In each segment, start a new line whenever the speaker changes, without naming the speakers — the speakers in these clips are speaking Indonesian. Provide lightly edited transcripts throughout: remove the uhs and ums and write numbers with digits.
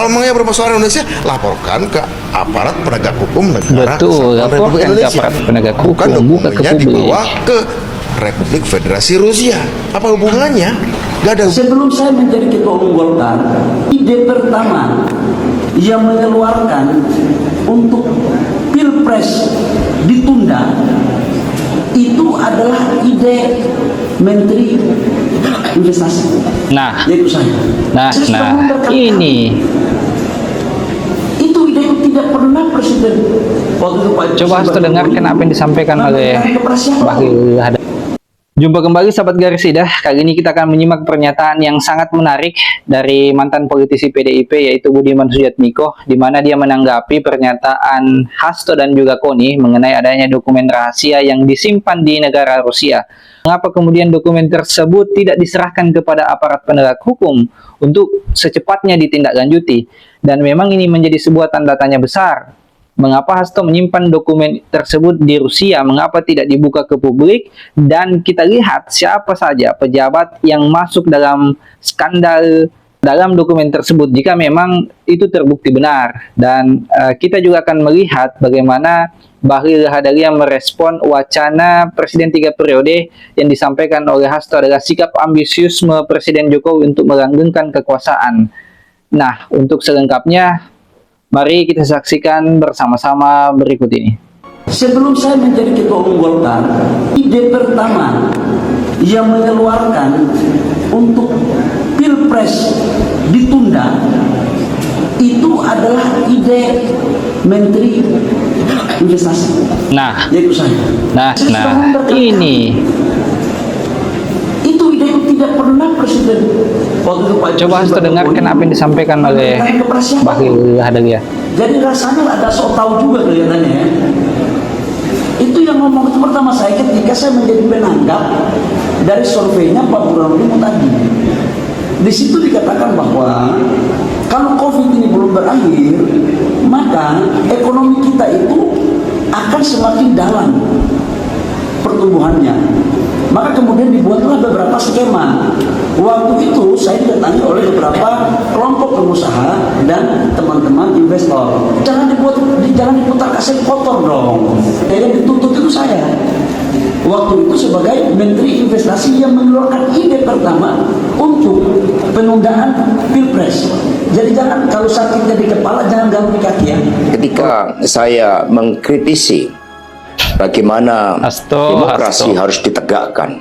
Kalau memangnya bermasalah Indonesia, laporkan ke aparat penegak hukum negara
Betul,
Republik
laporkan ke
Indonesia.
aparat penegak hukum,
Bukan
buka ke
dokumennya
publik.
dibawa ke Republik Federasi Rusia. Apa hubungannya? Gak ada.
Sebelum saya menjadi ketua umum Golkar, ide pertama yang mengeluarkan untuk Pilpres ditunda itu adalah ide Menteri Investasi.
Nah,
Yaitu saya.
Ini
Itu ide itu tidak pernah Presiden waktu itu Pak
coba harus dengarkan apa yang disampaikan oleh Bahlil Lahadalia. Jumpa kembali sahabat garis lidah. Kali ini kita akan menyimak pernyataan yang sangat menarik dari mantan politisi PDIP yaitu Budiman Sujatmiko, di mana dia menanggapi pernyataan Hasto dan juga Koni mengenai adanya dokumen rahasia yang disimpan di negara Rusia. Mengapa kemudian dokumen tersebut tidak diserahkan kepada aparat penegak hukum untuk secepatnya ditindaklanjuti? Dan memang ini menjadi sebuah tanda tanya besar. Mengapa Hasto menyimpan dokumen tersebut di Rusia? Mengapa tidak dibuka ke publik? Dan kita lihat siapa saja pejabat yang masuk dalam skandal dalam dokumen tersebut jika memang itu terbukti benar. Dan kita juga akan melihat bagaimana Bahlil Lahadalia merespon wacana Presiden 3 periode yang disampaikan oleh Hasto adalah sikap ambisiusme Presiden Jokowi untuk melanggengkan kekuasaan. Nah, untuk selengkapnya, mari kita saksikan bersama-sama berikut ini.
Sebelum saya menjadi ketua umum Golkar, ide pertama yang mengeluarkan untuk Pilpres ditunda itu adalah ide Menteri Investasi. Yaitu saya.
Ini
itu ide itu tidak pernah Presiden waktu itu Pak.
Coba harus dengarkan apa yang disampaikan oleh Bahlil Lahadalia.
Jadi rasanya ada sok tahu juga kelihatannya ya. Itu yang ngomong itu pertama saya ketika saya menjadi penanggap dari surveinya Pak Burhanuddin tadi. Di situ dikatakan bahwa kalau COVID ini belum berakhir, maka ekonomi kita itu akan semakin dalam pertumbuhannya. Maka kemudian dibuatlah beberapa skema. Waktu itu saya didatangi oleh beberapa kelompok pengusaha dan teman-teman investor. Jangan diputar kaset kotor dong. Yang dituntut itu saya. Waktu itu sebagai Menteri Investasi yang mengeluarkan ide pertama untuk penundaan Pilpres. Jadi jangan kalau sakitnya di kepala jangan ganggu di kaki ya.
Ketika saya mengkritisi bagaimana demokrasi harus ditegakkan,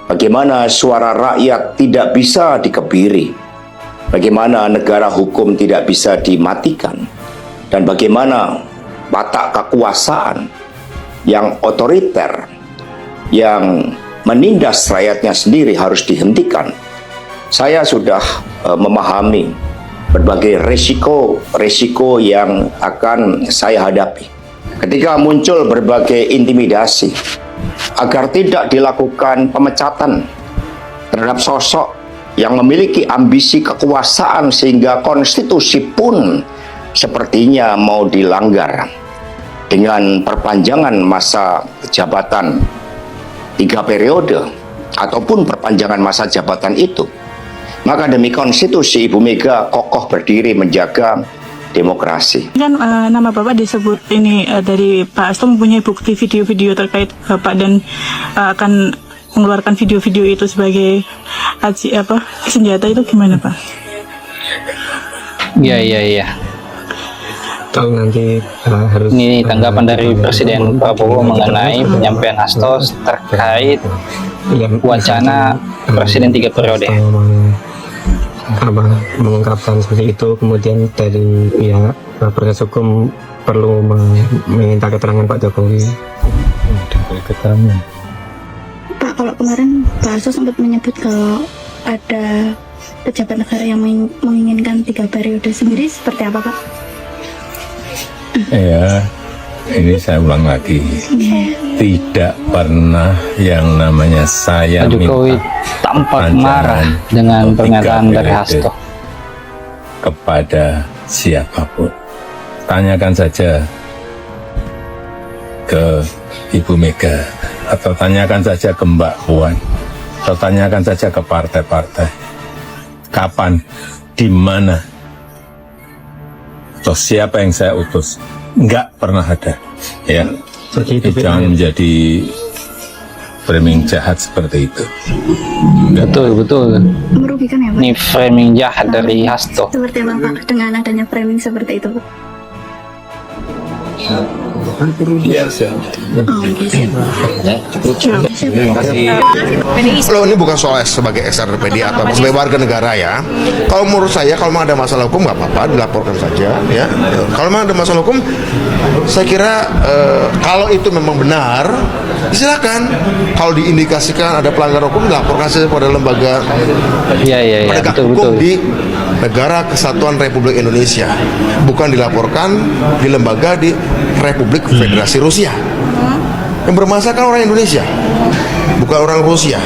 bagaimana suara rakyat tidak bisa dikebiri, bagaimana negara hukum tidak bisa dimatikan, dan bagaimana watak kekuasaan yang otoriter, yang menindas rakyatnya sendiri harus dihentikan. Saya sudah memahami berbagai resiko yang akan saya hadapi ketika muncul berbagai intimidasi agar tidak dilakukan pemecatan terhadap sosok yang memiliki ambisi kekuasaan sehingga konstitusi pun sepertinya mau dilanggar dengan perpanjangan masa jabatan 3 periode ataupun perpanjangan masa jabatan itu. Maka demi konstitusi Ibu Mega kokoh berdiri menjaga demokrasi.
Kan nama Bapak disebut ini dari Pak Hasto mempunyai bukti video-video terkait Bapak dan akan mengeluarkan video-video itu sebagai senjata itu gimana Pak?
Iya.
Tahu nanti harus.
Ini tanggapan dari Presiden Prabowo mengenai penyampaian Hasto terkait wacana Presiden 3 periode.
Mengungkapkan seperti itu, kemudian dari pihak proses hukum perlu meminta keterangan Pak Jokowi.
Pak, kalau kemarin Pak Hasto sempat menyebut kalau ada pejabat negara yang menginginkan 3 periode sendiri, seperti apa Pak?
Ya, ini saya ulang lagi, tidak pernah yang namanya saya
Pak Jokowi tampak marah dengan pernyataan dari Hasto
kepada siapapun. Tanyakan saja ke Ibu Mega, atau tanyakan saja ke Mbak Puan, atau tanyakan saja ke partai-partai, kapan, di mana Atau siapa yang saya utus? Nggak pernah ada. Ya,
Seperti itu,
jangan menjadi framing jahat seperti itu.
Betul.
Merugikan ya Pak?
Ini framing jahat dari Hasto.
Seperti apa Pak dengan adanya framing seperti itu Pak?
Loh, ini bukan soal sebagai SRPD atau sebagai warga negara ya. Kalau menurut saya, kalau memang ada masalah hukum nggak apa-apa, dilaporkan saja ya. Kalau memang ada masalah hukum, saya kira kalau itu memang benar, silakan. Kalau diindikasikan ada pelanggaran hukum, dilaporkan saja pada lembaga
Iya,
penegak
betul.
hukum di Negara Kesatuan Republik Indonesia, bukan dilaporkan di lembaga di Republik Federasi Rusia. Yang bermasalah kan orang Indonesia, bukan orang Rusia,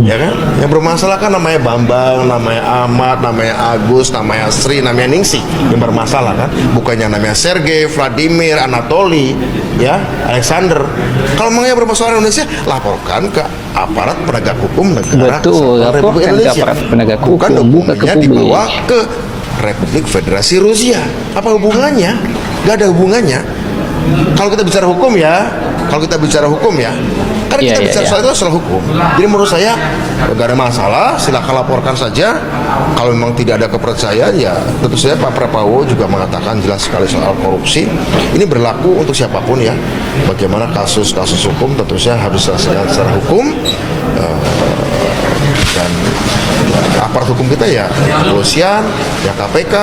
ya kan? Yang bermasalah kan namanya Bambang, namanya Ahmad, namanya Agus, namanya Sri, namanya Ningsih. Yang bermasalah kan, bukannya namanya Sergei, Vladimir, Anatoli, ya, Alexander. Kalau memang yang bermasalah Indonesia, laporkan ke aparat penegak hukum negara Kesatuan Republik Indonesia. Bukan dokumennya dibawa ke Republik Federasi Rusia. Apa hubungannya? Gak ada hubungannya. Kalau kita bicara hukum ya, karena kita bicara soal itu soal hukum. Jadi menurut saya gak ada masalah, silakan laporkan saja. Kalau memang tidak ada kepercayaan ya tentu saja Pak Prabowo juga mengatakan jelas sekali soal korupsi. Ini berlaku untuk siapapun ya. Bagaimana kasus-kasus hukum tentu saja harus diselesaikan secara hukum. Dan aparat hukum kita ya kepolisian, ya KPK,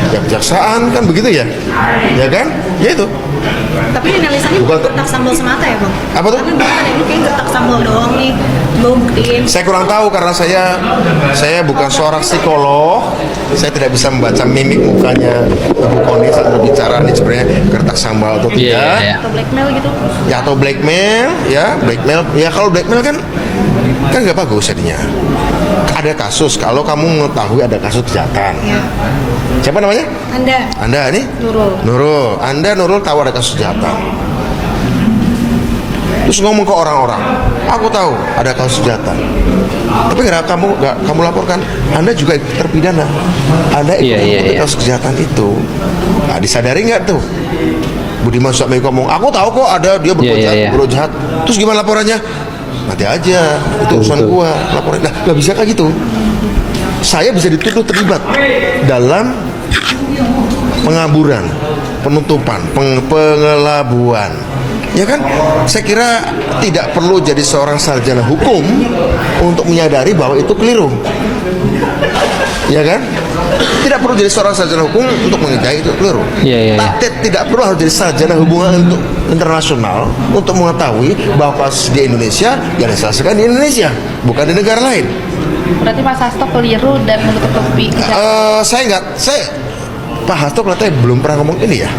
ya kejaksaan, kan begitu ya, ya kan, ya itu.
Tapi analisanya bukan gertak sambal semata ya Bang?
Apa tuh?
Karena bukan ini kayak gertak sambal doang nih, belum buktiin.
Saya kurang tahu karena saya bukan seorang psikolog, saya tidak bisa membaca mimik mukanya Ibu Koni saat berbicara ini sebenarnya gertak sambal atau tidak.
Atau blackmail gitu?
Ya atau blackmail, ya kalau blackmail kan nggak bagus jadinya. Ada kasus, kalau kamu mengetahui ada kasus kejahatan.
Ya.
Siapa namanya? Anda ini? Nurul. Anda Nurul tahu ada kasus kejahatan. Terus ngomong ke orang-orang, aku tahu ada kasus kejahatan. Tapi nggak kamu laporkan, Anda juga terpidana. Anda ikut kasus kejahatan itu. Nah, disadari nggak tuh? Budiman Sujatmiko ngomong, aku tahu kok ada dia berbuat jahat. Terus gimana laporannya? Nanti aja, itu urusan gua, laporan. Nah, nggak bisa kayak gitu. Saya bisa dituduh terlibat dalam pengaburan, penutupan, pengelabuan. Ya kan? Saya kira tidak perlu jadi seorang sarjana hukum untuk menyadari bahwa itu keliru. Ya kan? Tidak perlu jadi seorang sarjana hukum untuk menyadari itu keliru. Tidak perlu harus jadi sarjana hubungan untuk internasional untuk mengetahui bahwa di Indonesia yang diselesaikan di Indonesia, bukan di negara lain.
Berarti Mas Hasto keliru dan menutup-nutupi
Pak Hasto katanya belum pernah ngomong ini ya.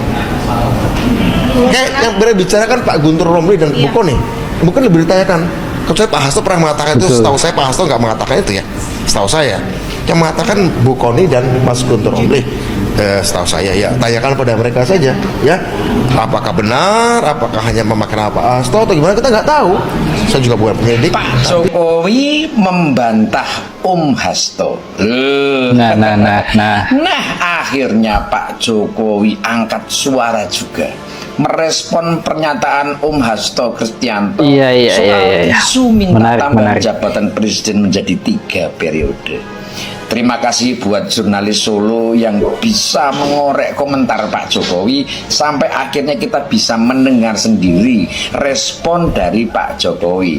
Kayak yang berbicara kan Pak Guntur Romli dan Bu Koni. Mungkin lebih ditanyakan. Kecuali Pak Hasto pernah mengatakan itu, setahu saya Pak Hasto nggak mengatakan itu ya. Setahu saya. Yang mengatakan Bu Koni dan Mas Guntur Romli. Setahu saya ya. Tanyakan pada mereka saja ya. Apakah benar? Apakah hanya memakai nama Pak Hasto atau gimana? Kita nggak tahu. Saya juga bukan penyidik.
Pak Jokowi membantah Hasto. Nah, akhirnya Pak Jokowi angkat suara juga merespon pernyataan Hasto Kristianto soal isu minta tambahan jabatan presiden menjadi 3 periode. Terima kasih buat jurnalis Solo yang bisa mengorek komentar Pak Jokowi sampai akhirnya kita bisa mendengar sendiri respon dari Pak Jokowi.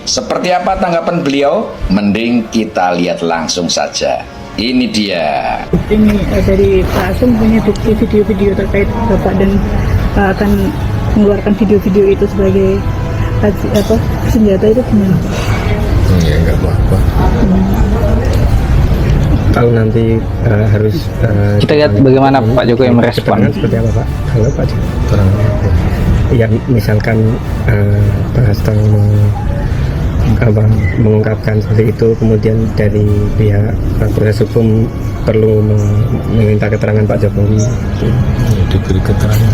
Seperti apa tanggapan beliau? Mending kita lihat langsung saja. Ini dia.
Ini dari Pak Hasto punya bukti video-video terkait Bapak dan akan mengeluarkan video-video itu sebagai senjata itu gimana?
Ya nggak apa-apa.
Kalau nanti harus
kita lihat bagaimana Pak Jokowi merespon.
Seperti apa Pak? Kalau Pak Jokowi ya misalkan Pak Hasto mengungkapkan seperti itu, kemudian dari pihak proses hukum perlu meminta keterangan Pak Jokowi.
Diberi keterangan.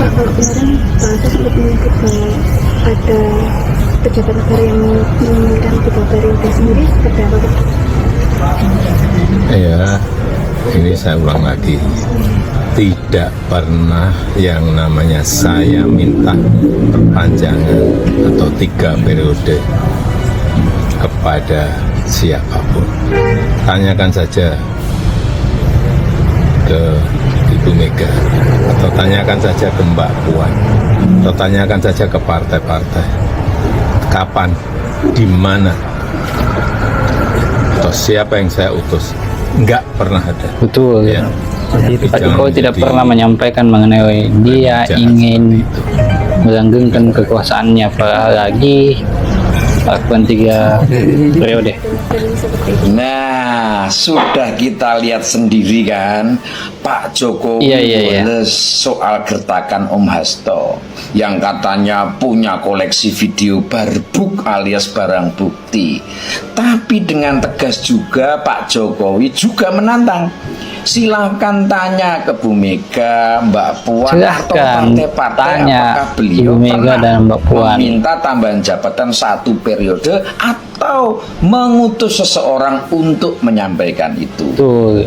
Pak, kalau kemarin Pak Hasto sempat menyebut bahwa ada pejabat negara yang menginginkan 3 periode sendiri, seperti apa?
Ya, ini saya ulang lagi, tidak pernah yang namanya saya minta perpanjangan atau 3 periode kepada siapapun. Tanyakan saja ke Ibu Mega, atau tanyakan saja ke Mbak Puan, atau tanyakan saja ke partai-partai, kapan, di mana, atau siapa yang saya utus. Nggak pernah ada.
Betul
ya.
Pak Jokowi tidak pernah menyampaikan mengenai dia ingin melanggengkan kekuasaannya, apalagi lakukan 3 periode.
Nah, sudah kita lihat sendiri kan, Pak Jokowi males soal gertakan Om Hasto yang katanya punya koleksi video barbuk alias barang bukti. Tapi dengan tegas juga Pak Jokowi juga menantang. Silahkan tanya ke Bu Mega, Mbak Puan, atau partai-partai apakah beliau pernah meminta tambahan jabatan 1 periode atau mengutus seseorang untuk menyampaikan itu.
Betul.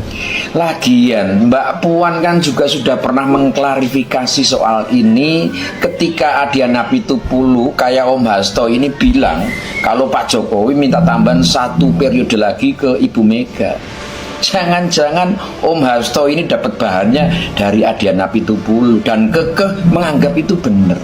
Lagian Mbak Puan kan juga sudah pernah mengklarifikasi soal ini ketika Adiana Pitupulu kayak Om Hasto ini bilang kalau Pak Jokowi minta tambahan 1 periode lagi ke Ibu Mega. Jangan-jangan Om Hasto ini dapat bahannya dari Adiana Pitupulu dan kekeh menganggap itu benar.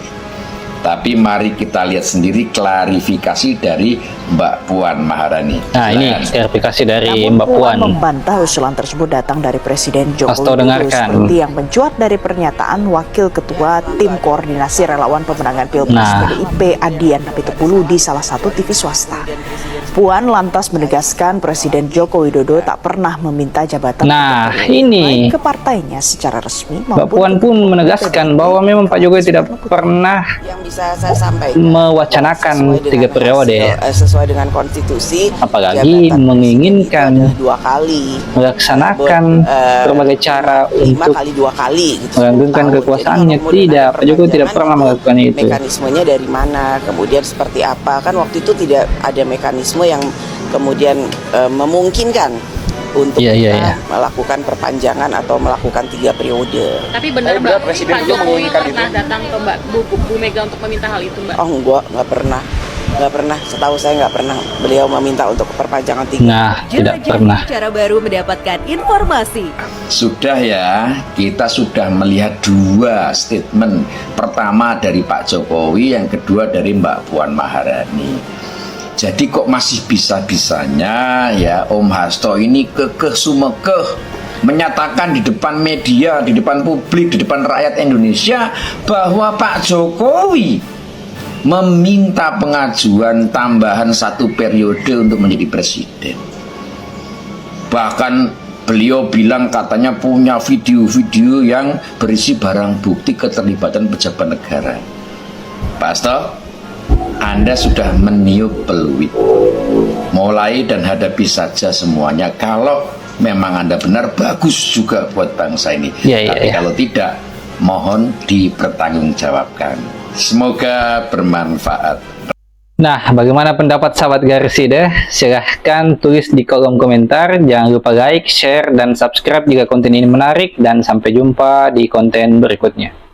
Tapi mari kita lihat sendiri klarifikasi dari Mbak Puan Maharani.
Nah, ini klarifikasi dari Mbak Puan.
Membantah usulan tersebut datang dari Presiden Joko
Widodo
seperti yang mencuat dari pernyataan Wakil Ketua Tim Koordinasi Relawan Pemenangan Pilpres PDIP Adiana Pitupulu di salah satu TV swasta. Puan lantas menegaskan Presiden Joko Widodo tak pernah meminta jabatan
ini
ke partainya secara resmi.
Mbak Puan pun menegaskan bahwa memang Pak Jokowi tidak pernah mewacanakan 3 periode
sesuai dengan konstitusi,
apalagi menginginkan
2 kali
melaksanakan berbagai cara untuk melanggengkan kekuasaannya. Tidak, Pak Jokowi tidak pernah melakukan itu.
Mekanismenya dari mana, kemudian seperti apa, kan waktu itu tidak ada mekanisme yang kemudian memungkinkan untuk melakukan perpanjangan atau melakukan 3 periode.
Tapi benar Mbak, Pak Jokowi pernah datang ke Bu Mega untuk meminta hal itu, Mbak?
Oh enggak, nggak pernah. Setahu saya nggak pernah beliau meminta untuk perpanjangan 3.
Nah, tidak pernah.
Cara baru mendapatkan informasi.
Sudah ya, kita sudah melihat 2 statement. Pertama dari Pak Jokowi, yang kedua dari Mbak Puan Maharani. Jadi kok masih bisa-bisanya ya Om Hasto ini kekeh sumekeh menyatakan di depan media, di depan publik, di depan rakyat Indonesia bahwa Pak Jokowi meminta pengajuan tambahan 1 periode untuk menjadi presiden. Bahkan beliau bilang katanya punya video-video yang berisi barang bukti keterlibatan pejabat negara. Pak Hasto, Anda sudah meniup peluit. Mulai dan hadapi saja semuanya. Kalau memang Anda benar, bagus juga buat bangsa ini. Tapi kalau tidak, mohon dipertanggungjawabkan. Semoga bermanfaat.
Nah, bagaimana pendapat sahabat Garisida? Silahkan tulis di kolom komentar. Jangan lupa like, share, dan subscribe jika konten ini menarik. Dan sampai jumpa di konten berikutnya.